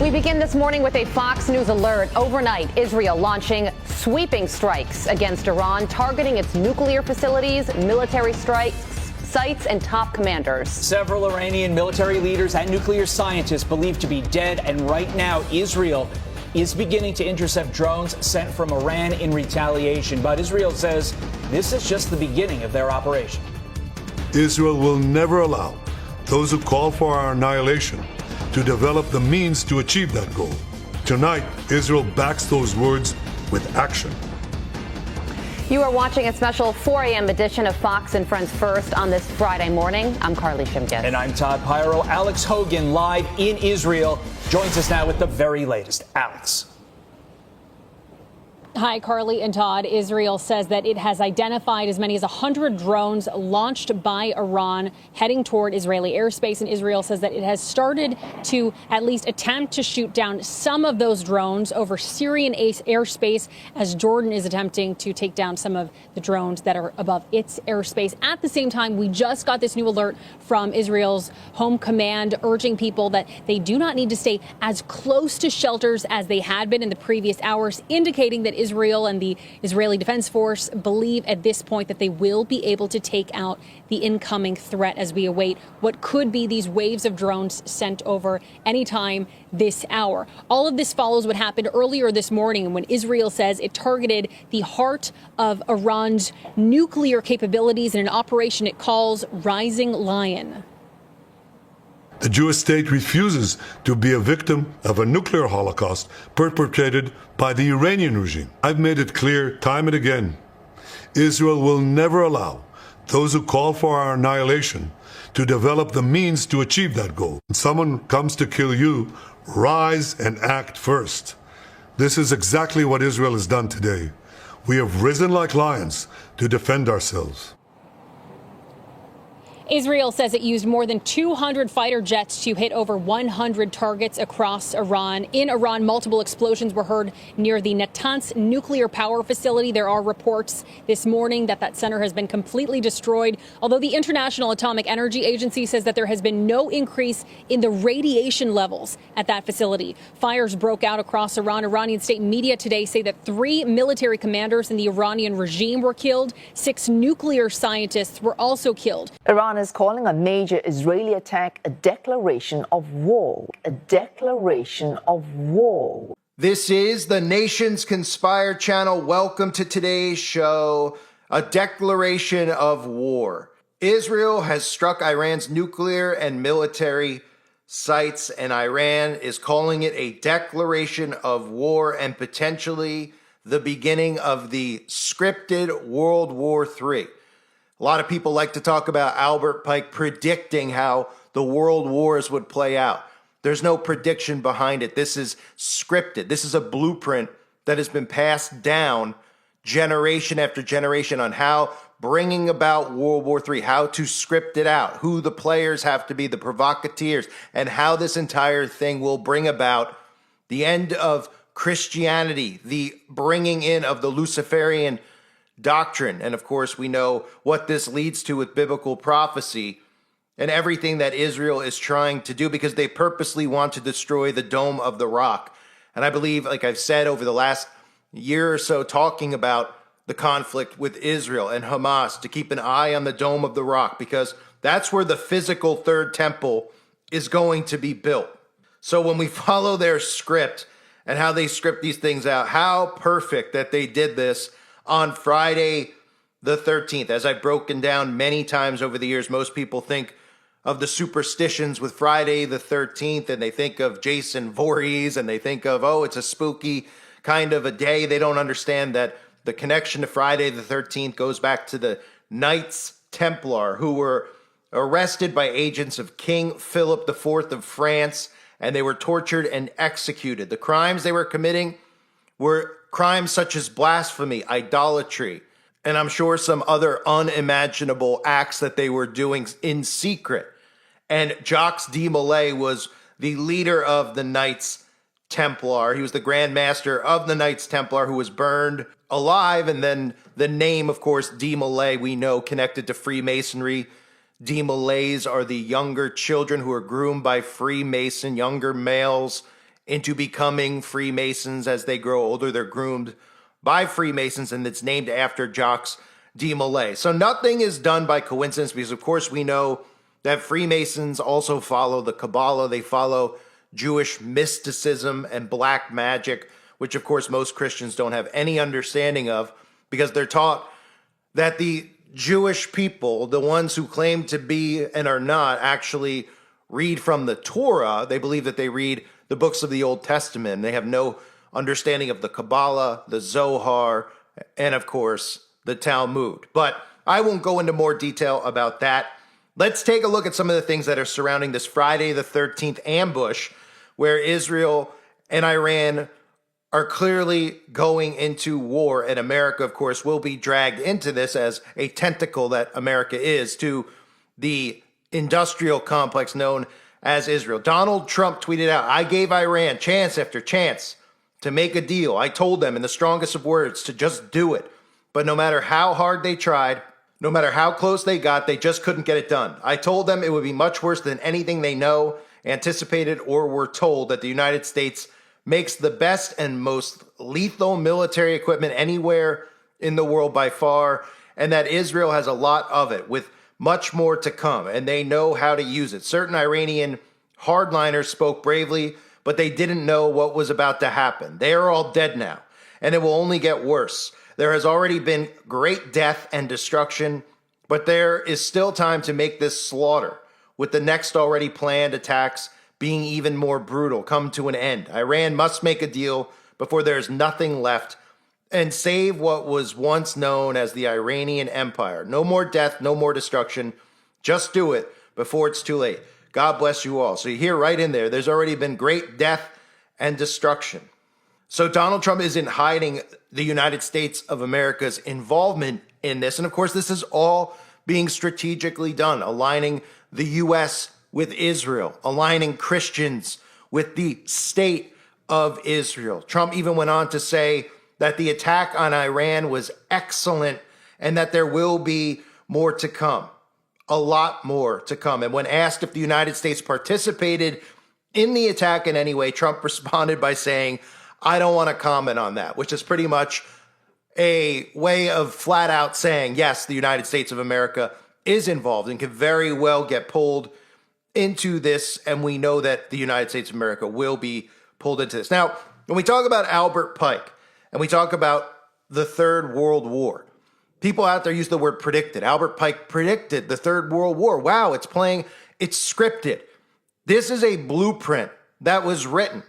We begin this morning with a Fox News alert. Overnight, Israel launching sweeping strikes against Iran, targeting its nuclear facilities, military sites, and top commanders. Several Iranian military leaders and nuclear scientists believed to be dead, and right now Israel is beginning to intercept drones sent from Iran in retaliation. But Israel says this is just the beginning of their operation. Israel will never allow those who call for our annihilation to develop the means to achieve that goal. Tonight, Israel backs those words with action. You are watching a special 4 a.m. edition of Fox and Friends First on this Friday morning. I'm Carly Shimkus. And I'm Todd Pyro. Alex Hogan, live in Israel, joins us now with the very latest. Alex. Hi, Carly and Todd. Israel says that it has identified as many as 100 drones launched by Iran heading toward Israeli airspace. And Israel says that it has started to at least attempt to shoot down some of those drones over Syrian airspace as Jordan is attempting to take down some of the drones that are above its airspace. At the same time, we just got this new alert from Israel's home command urging people that they do not need to stay as close to shelters as they had been in the previous hours, indicating that Israel and the Israeli Defense Force believe at this point that they will be able to take out the incoming threat as we await what could be these waves of drones sent over anytime this hour. All of this follows what happened earlier this morning when Israel says it targeted the heart of Iran's nuclear capabilities in an operation it calls Rising Lion. The Jewish state refuses to be a victim of a nuclear holocaust perpetrated by the Iranian regime. I've made it clear time and again, Israel will never allow those who call for our annihilation to develop the means to achieve that goal. When someone comes to kill you, rise and act first. This is exactly what Israel has done today. We have risen like lions to defend ourselves. Israel says it used more than 200 fighter jets to hit over 100 targets across Iran. In Iran, multiple explosions were heard near the Natanz nuclear power facility. There are reports this morning that that center has been completely destroyed, although the International Atomic Energy Agency says that there has been no increase in the radiation levels at that facility. Fires broke out across Iran. Iranian state media today say that 3 military commanders in the Iranian regime were killed. 6 nuclear scientists were also killed. Iran is calling a major Israeli attack a declaration of war. A declaration of war. This is the Nations Conspire channel. Welcome to today's show. A declaration of war. Israel has struck Iran's nuclear and military sites, and Iran is calling it a declaration of war and potentially the beginning of the scripted World War III. A lot of people like to talk about Albert Pike predicting how the world wars would play out. There's no prediction behind it. This is scripted. This is a blueprint that has been passed down generation after generation on how bringing about World War III, how to script it out, who the players have to be, the provocateurs, and how this entire thing will bring about the end of Christianity, the bringing in of the Luciferian doctrine. And of course, we know what this leads to with biblical prophecy and everything that Israel is trying to do because they purposely want to destroy the Dome of the Rock. And I believe, like I've said over the last year or so, talking about the conflict with Israel and Hamas, to keep an eye on the Dome of the Rock, because that's where the physical third temple is going to be built. So when we follow their script and how they script these things out, how perfect that they did this on Friday the 13th. As I've broken down many times over the years, most people think of the superstitions with Friday the 13th, and they think of Jason Voorhees, and they think of, oh, it's a spooky kind of a day. They don't understand that the connection to Friday the 13th goes back to the Knights Templar, who were arrested by agents of King Philip IV of France, and they were tortured and executed. The crimes they were committing were crimes such as blasphemy, idolatry, and I'm sure some other unimaginable acts that they were doing in secret. And Jacques de Molay was the leader of the Knights Templar. He was the Grand Master of the Knights Templar, who was burned alive. And then the name, of course, de Molay, we know, connected to Freemasonry. De Molays are the younger children who are groomed by Freemason, younger males into becoming Freemasons as they grow older. They're groomed by Freemasons, and it's named after Jacques de Molay. So nothing is done by coincidence because, of course, we know that Freemasons also follow the Kabbalah. They follow Jewish mysticism and black magic, which, of course, most Christians don't have any understanding of because they're taught that the Jewish people, the ones who claim to be and are not, actually read from the Torah. They believe that they read the books of the Old Testament. They have no understanding of the Kabbalah, the Zohar, and, of course, the Talmud. But I won't go into more detail about that. Let's take a look at some of the things that are surrounding this Friday the 13th ambush, where Israel and Iran are clearly going into war, and America, of course, will be dragged into this as a tentacle that America is to the industrial complex known as Israel. Donald Trump tweeted out, "I gave Iran chance after chance to make a deal. I told them in the strongest of words to just do it. But no matter how hard they tried, no matter how close they got, they just couldn't get it done. I told them it would be much worse than anything they know, anticipated, or were told, that the United States makes the best and most lethal military equipment anywhere in the world by far, and that Israel has a lot of it, with much more to come, and they know how to use it. Certain Iranian hardliners spoke bravely, but they didn't know what was about to happen. They are all dead now, and it will only get worse. There has already been great death and destruction, but there is still time to make this slaughter, with the next already planned attacks being even more brutal, come to an end. Iran must make a deal before there is nothing left and save what was once known as the Iranian Empire. No more death, no more destruction. Just do it before it's too late. God bless you all." So you hear right in there, there's already been great death and destruction. So Donald Trump isn't hiding the United States of America's involvement in this. And of course, this is all being strategically done, aligning the U.S. with Israel, aligning Christians with the state of Israel. Trump even went on to say that the attack on Iran was excellent and that there will be more to come, a lot more to come. And when asked if the United States participated in the attack in any way, Trump responded by saying, "I don't want to comment on that," which is pretty much a way of flat out saying, yes, the United States of America is involved and can very well get pulled into this. And we know that the United States of America will be pulled into this. Now, when we talk about Albert Pike and we talk about the Third World War, people out there use the word predicted. Albert Pike predicted the Third World War. Wow, it's playing, it's scripted. This is a blueprint that was written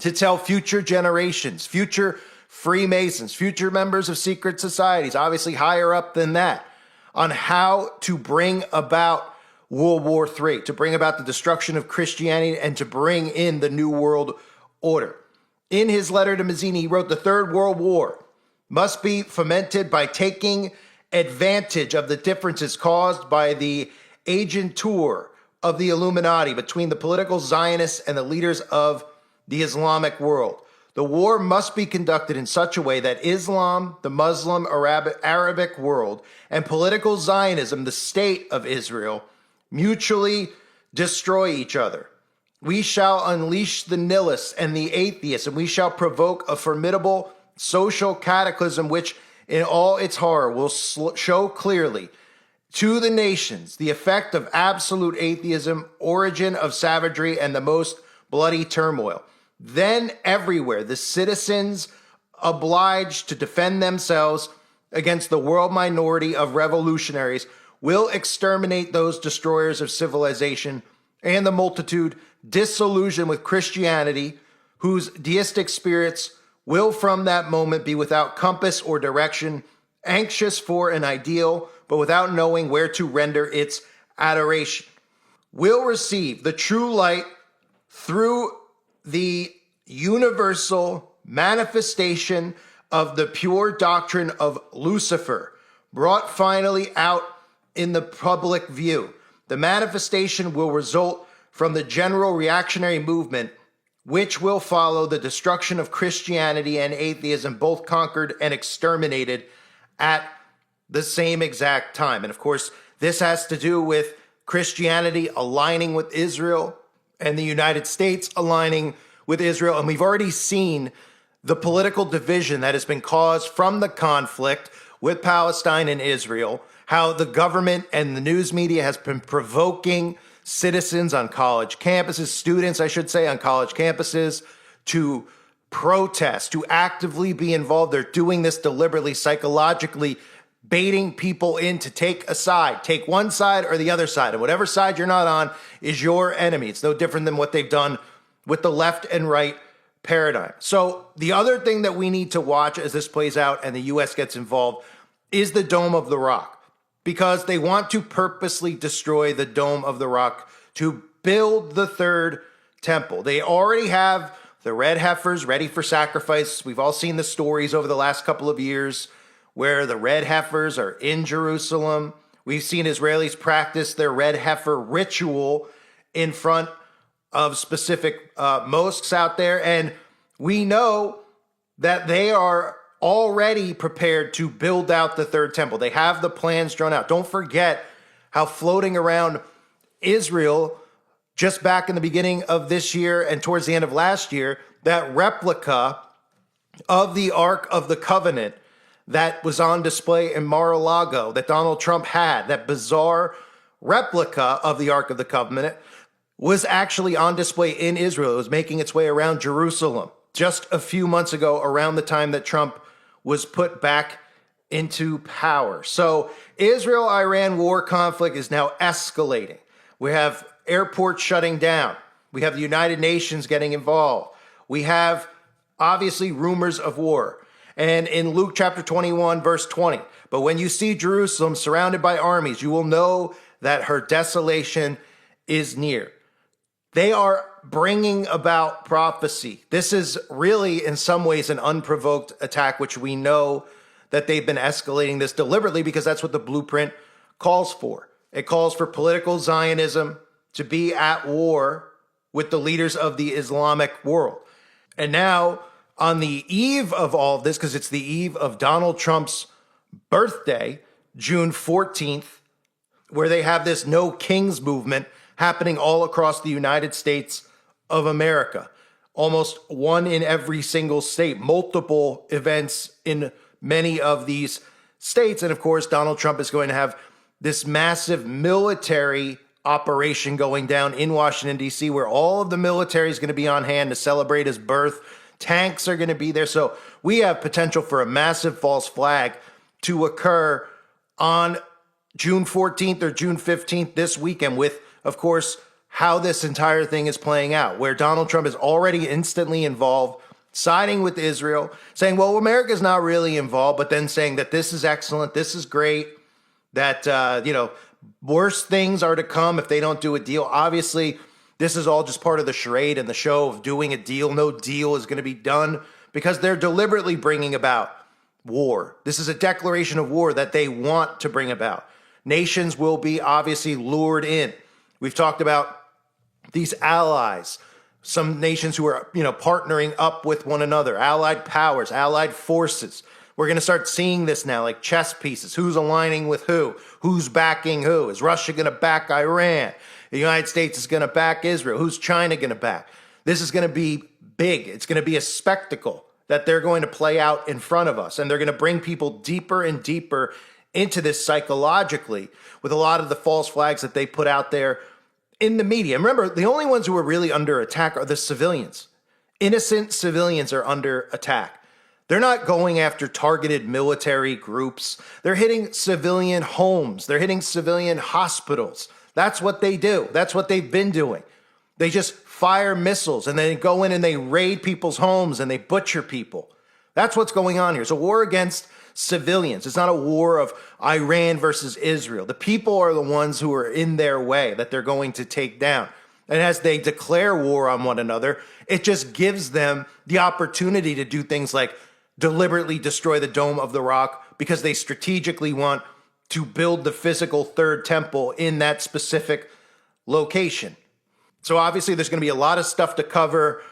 to tell future generations, future Freemasons, future members of secret societies, obviously higher up than that, on how to bring about World War III, to bring about the destruction of Christianity and to bring in the New World Order. In his letter to Mazzini, he wrote, "The Third World War must be fomented by taking advantage of the differences caused by the agentur of the Illuminati between the political Zionists and the leaders of the Islamic world. The war must be conducted in such a way that Islam, the Muslim Arabic world, and political Zionism, the state of Israel, mutually destroy each other. We shall unleash the nihilists and the atheists, and we shall provoke a formidable social cataclysm which, in all its horror, will show clearly to the nations the effect of absolute atheism, origin of savagery, and the most bloody turmoil. Then everywhere the citizens obliged to defend themselves against the world minority of revolutionaries will exterminate those destroyers of civilization and the multitude disillusioned with Christianity, whose deistic spirits will from that moment be without compass or direction, anxious for an ideal, but without knowing where to render its adoration, will receive the true light through the universal manifestation of the pure doctrine of Lucifer, brought finally out in the public view. The manifestation will result from the general reactionary movement, which will follow the destruction of Christianity and atheism, both conquered and exterminated at the same exact time." And of course, this has to do with Christianity aligning with Israel and the United States aligning with Israel. And we've already seen the political division that has been caused from the conflict with Palestine and Israel, how the government and the news media has been provoking citizens on college campuses, students, I should say, on college campuses to protest, to actively be involved. They're doing this deliberately, psychologically, baiting people in to take a side, take one side or the other side. And whatever side you're not on is your enemy. It's no different than what they've done with the left and right paradigm. So the other thing that we need to watch as this plays out and the U.S. gets involved is the Dome of the Rock, because they want to purposely destroy the Dome of the Rock to build the third temple. They already have the red heifers ready for sacrifice. We've all seen the stories over the last couple of years where the red heifers are in Jerusalem. We've seen Israelis practice their red heifer ritual in front of specific mosques out there. And we know that they are already prepared to build out the third temple. They have the plans drawn out. Don't forget how floating around Israel just back in the beginning of this year and towards the end of last year, that replica of the Ark of the Covenant that was on display in Mar-a-Lago that Donald Trump had, that bizarre replica of the Ark of the Covenant, was actually on display in Israel. It was making its way around Jerusalem just a few months ago, around the time that Trump was put back into power. So Israel-Iran war conflict is now escalating. We have airports shutting down. We have the United Nations getting involved. We have, obviously, rumors of war. And in Luke chapter 21, verse 20, but when you see Jerusalem surrounded by armies, you will know that her desolation is near. They are bringing about prophecy. This is really, in some ways, an unprovoked attack, which we know that they've been escalating this deliberately because that's what the blueprint calls for. It calls for political Zionism to be at war with the leaders of the Islamic world. And now, on the eve of all of this, because it's the eve of Donald Trump's birthday, June 14th, where they have this No Kings movement happening all across the United States of America. Almost one in every single state, multiple events in many of these states. And of course, Donald Trump is going to have this massive military operation going down in Washington, D.C., where all of the military is going to be on hand to celebrate his birth. Tanks are going to be there. So we have potential for a massive false flag to occur on June 14th or June 15th this weekend with, of course, how this entire thing is playing out, where Donald Trump is already instantly involved, siding with Israel, saying, well, America's not really involved, but then saying that this is excellent, this is great, that, worse things are to come if they don't do a deal. Obviously, this is all just part of the charade and the show of doing a deal. No deal is going to be done because they're deliberately bringing about war. This is a declaration of war that they want to bring about. Nations will be obviously lured in. We've talked about these allies, some nations who are, partnering up with one another, allied powers, allied forces. We're going to start seeing this now, like chess pieces. Who's aligning with who? Who's backing who? Is Russia going to back Iran? The United States is going to back Israel. Who's China going to back? This is going to be big. It's going to be a spectacle that they're going to play out in front of us. And they're going to bring people deeper and deeper into this psychologically with a lot of the false flags that they put out there in the media. And remember, the only ones who are really under attack are the civilians. Innocent civilians are under attack. They're not going after targeted military groups. They're hitting civilian homes. They're hitting civilian hospitals. That's what they do. That's what they've been doing. They just fire missiles and then go in and they raid people's homes and they butcher people. That's what's going on here. It's a war against civilians. It's not a war of Iran versus Israel. The people are the ones who are in their way that they're going to take down. And as they declare war on one another, it just gives them the opportunity to do things like deliberately destroy the Dome of the Rock because they strategically want to build the physical third temple in that specific location. So obviously there's going to be a lot of stuff to cover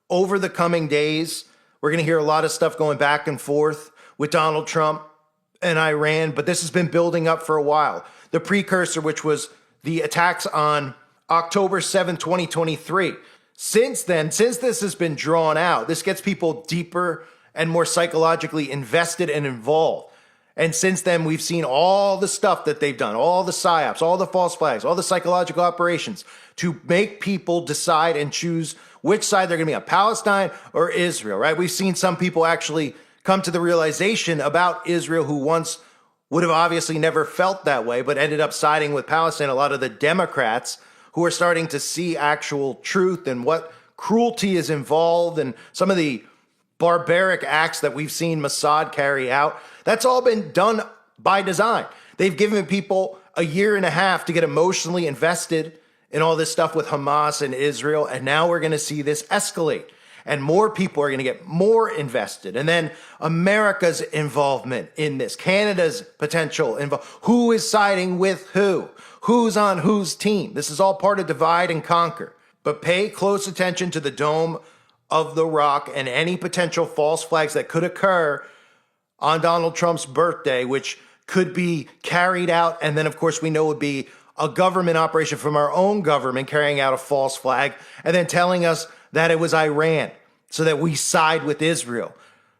over the coming days. We're going to hear a lot of stuff going back and forth with Donald Trump and Iran, but this has been building up for a while. The precursor, which was the attacks on October 7, 2023, Since then, since this has been drawn out, this gets people deeper and more psychologically invested and involved. And since then, we've seen all the stuff that they've done, all the psyops, all the false flags, all the psychological operations to make people decide and choose which side they're going to be on, Palestine or Israel, right? We've seen some people actually come to the realization about Israel who once would have obviously never felt that way, but ended up siding with Palestine. A lot of the Democrats who are starting to see actual truth and what cruelty is involved and some of the barbaric acts that we've seen Mossad carry out. That's all been done by design. They've given people a year and a half to get emotionally invested in all this stuff with Hamas and Israel, and now we're going to see this escalate. And more people are going to get more invested. And then America's involvement in this, Canada's potential involvement. Who is siding with who? Who's on whose team? This is all part of divide and conquer. But pay close attention to the Dome of the Rock and any potential false flags that could occur on Donald Trump's birthday, which could be carried out. And then, of course, we know would be a government operation from our own government carrying out a false flag and then telling us that it was Iran so that we side with Israel.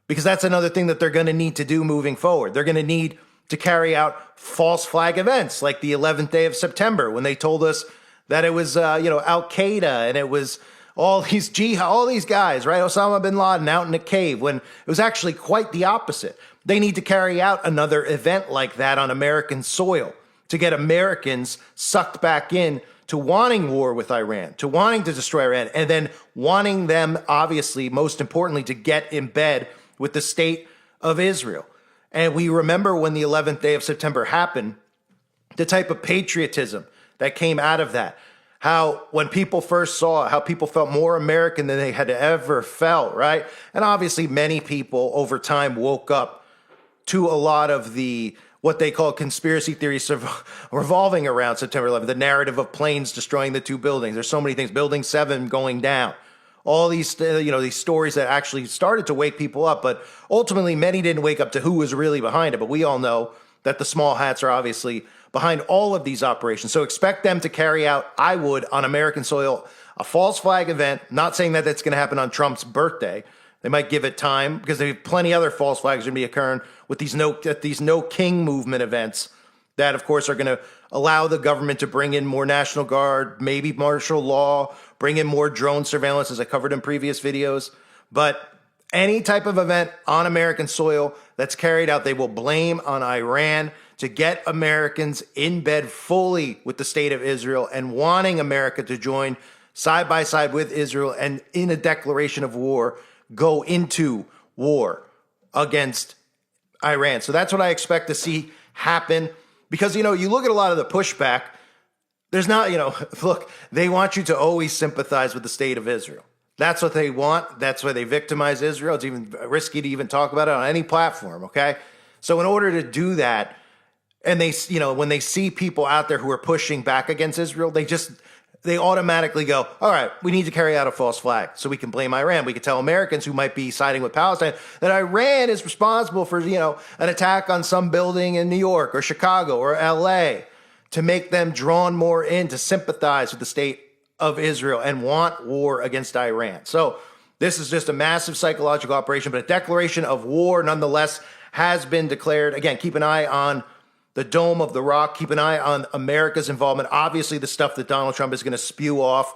Because that's another thing that they're going to need to do moving forward. They're going to need to carry out false flag events like the 11th day of September when they told us that it was, Al-Qaeda and it was all these guys, right? Osama bin Laden out in a cave when it was actually quite the opposite. They need to carry out another event like that on American soil to get Americans sucked back in to wanting war with Iran, to wanting to destroy Iran, and then wanting them, obviously, most importantly, to get in bed with the state of Israel. And we remember when the 11th day of September happened, the type of patriotism that came out of that. How when people first saw it, how people felt more American than they had ever felt, right? And obviously many people over time woke up to a lot of the what they call conspiracy theories revolving around September 11th, the narrative of planes destroying the two buildings. There's so many things, Building 7 going down. All these, these stories that actually started to wake people up, but ultimately many didn't wake up to who was really behind it. But we all know that the small hats are obviously behind all of these operations. So expect them to carry out, I would, on American soil, a false flag event. Not saying that that's going to happen on Trump's birthday. They might give it time because there are plenty other false flags going to be occurring with these no king movement events that, of course, are going to allow the government to bring in more National Guard, maybe martial law, bring in more drone surveillance, as I covered in previous videos. But any type of event on American soil that's carried out, they will blame on Iran to get Americans in bed fully with the state of Israel and wanting America to join side by side with Israel and in a declaration of war, go into war against Iran. So that's what I expect to see happen because, you look at a lot of the pushback. There's not, look, they want you to always sympathize with the state of Israel. That's what they want. That's why they victimize Israel. It's even risky to even talk about it on any platform, okay? So in order to do that, and they, when they see people out there who are pushing back against Israel, they automatically go, all right, we need to carry out a false flag so we can blame Iran. We can tell Americans who might be siding with Palestine that Iran is responsible for, an attack on some building in New York or Chicago or LA to make them drawn more in to sympathize with the state of Israel and want war against Iran. So this is just a massive psychological operation, but a declaration of war nonetheless has been declared. Again, keep an eye on the Dome of the Rock. Keep an eye on America's involvement. Obviously, the stuff that Donald Trump is going to spew off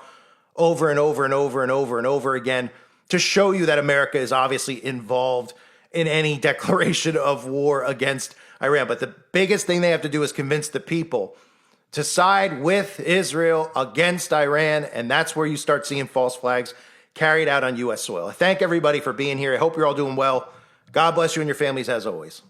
over and over and over and over and over again to show you that America is obviously involved in any declaration of war against Iran. But the biggest thing they have to do is convince the people to side with Israel against Iran, and that's where you start seeing false flags carried out on U.S. soil. I thank everybody for being here. I hope you're all doing well. God bless you and your families as always.